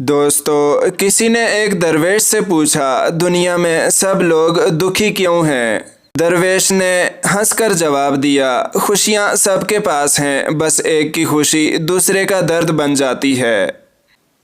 دوستو، کسی نے ایک درویش سے پوچھا دنیا میں سب لوگ دکھی کیوں ہیں؟ درویش نے ہنس کر جواب دیا، خوشیاں سب کے پاس ہیں، بس ایک کی خوشی دوسرے کا درد بن جاتی ہے۔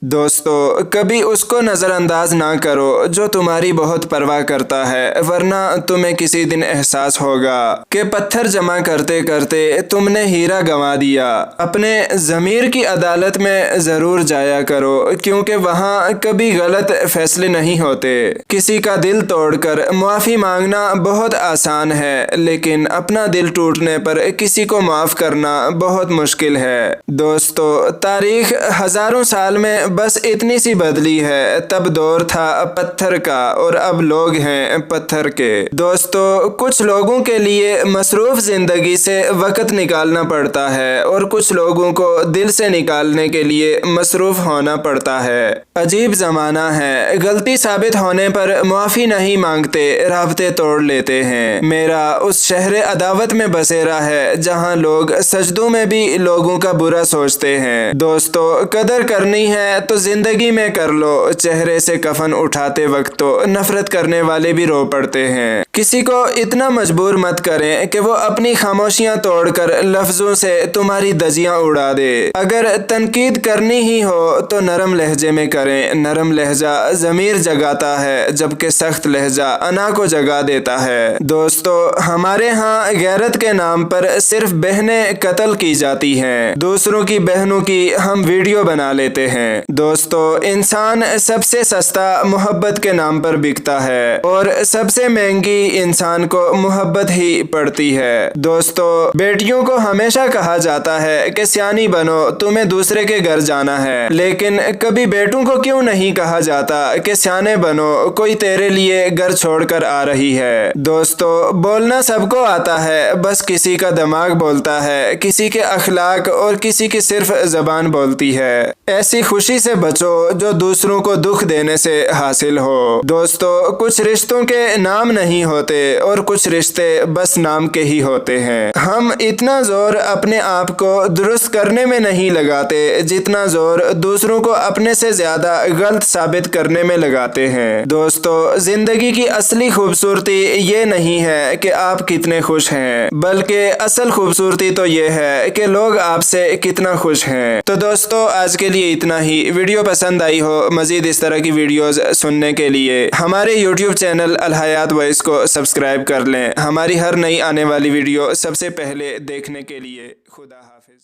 دوستو، کبھی اس کو نظر انداز نہ کرو جو تمہاری بہت پرواہ کرتا ہے، ورنہ تمہیں کسی دن احساس ہوگا کہ پتھر جمع کرتے کرتے تم نے ہیرا گنوا دیا۔ اپنے ضمیر کی عدالت میں ضرور جایا کرو، کیونکہ وہاں کبھی غلط فیصلے نہیں ہوتے۔ کسی کا دل توڑ کر معافی مانگنا بہت آسان ہے، لیکن اپنا دل ٹوٹنے پر کسی کو معاف کرنا بہت مشکل ہے۔ دوستو، تاریخ ہزاروں سال میں بس اتنی سی بدلی ہے، تب دور تھا پتھر کا اور اب لوگ ہیں پتھر کے۔ دوستو، کچھ لوگوں کے لیے مصروف زندگی سے وقت نکالنا پڑتا ہے اور کچھ لوگوں کو دل سے نکالنے کے لیے مصروف ہونا پڑتا ہے۔ عجیب زمانہ ہے، غلطی ثابت ہونے پر معافی نہیں مانگتے، رابطے توڑ لیتے ہیں۔ میرا اس شہر عداوت میں بسیرا ہے جہاں لوگ سجدوں میں بھی لوگوں کا برا سوچتے ہیں۔ دوستو، قدر کرنی ہے تو زندگی میں کر لو، چہرے سے کفن اٹھاتے وقت تو نفرت کرنے والے بھی رو پڑتے ہیں۔ کسی کو اتنا مجبور مت کریں کہ وہ اپنی خاموشیاں توڑ کر لفظوں سے تمہاری دھجیاں اڑا دے۔ اگر تنقید کرنی ہی ہو تو نرم لہجے میں کریں، نرم لہجہ ضمیر جگاتا ہے، جبکہ سخت لہجہ انا کو جگا دیتا ہے۔ دوستو، ہمارے ہاں غیرت کے نام پر صرف بہنیں قتل کی جاتی ہیں، دوسروں کی بہنوں کی ہم ویڈیو بنا لیتے ہیں۔ دوستو، انسان سب سے سستا محبت کے نام پر بکتا ہے اور سب سے مہنگی انسان کو محبت ہی پڑتی ہے۔ دوستو، بیٹیوں کو ہمیشہ کہا جاتا ہے کہ سیانی بنو، تمہیں دوسرے کے گھر جانا ہے، لیکن کبھی بیٹوں کو کیوں نہیں کہا جاتا کہ سیانے بنو، کوئی تیرے لیے گھر چھوڑ کر آ رہی ہے۔ دوستو، بولنا سب کو آتا ہے، بس کسی کا دماغ بولتا ہے، کسی کے اخلاق اور کسی کی صرف زبان بولتی ہے۔ ایسی خوشی سے بچو جو دوسروں کو دکھ دینے سے حاصل ہو۔ دوستو، کچھ رشتوں کے نام نہیں ہوتے اور کچھ رشتے بس نام کے ہی ہوتے ہیں۔ ہم اتنا زور اپنے آپ کو درست کرنے میں نہیں لگاتے جتنا زور دوسروں کو اپنے سے زیادہ غلط ثابت کرنے میں لگاتے ہیں۔ دوستو، زندگی کی اصلی خوبصورتی یہ نہیں ہے کہ آپ کتنے خوش ہیں، بلکہ اصل خوبصورتی تو یہ ہے کہ لوگ آپ سے کتنا خوش ہیں۔ تو دوستو، آج کے لیے اتنا ہی۔ ویڈیو پسند آئی ہو، مزید اس طرح کی ویڈیوز سننے کے لیے ہمارے یوٹیوب چینل الحیات وائس کو سبسکرائب کر لیں۔ ہماری ہر نئی آنے والی ویڈیو سب سے پہلے دیکھنے کے لیے۔ خدا حافظ۔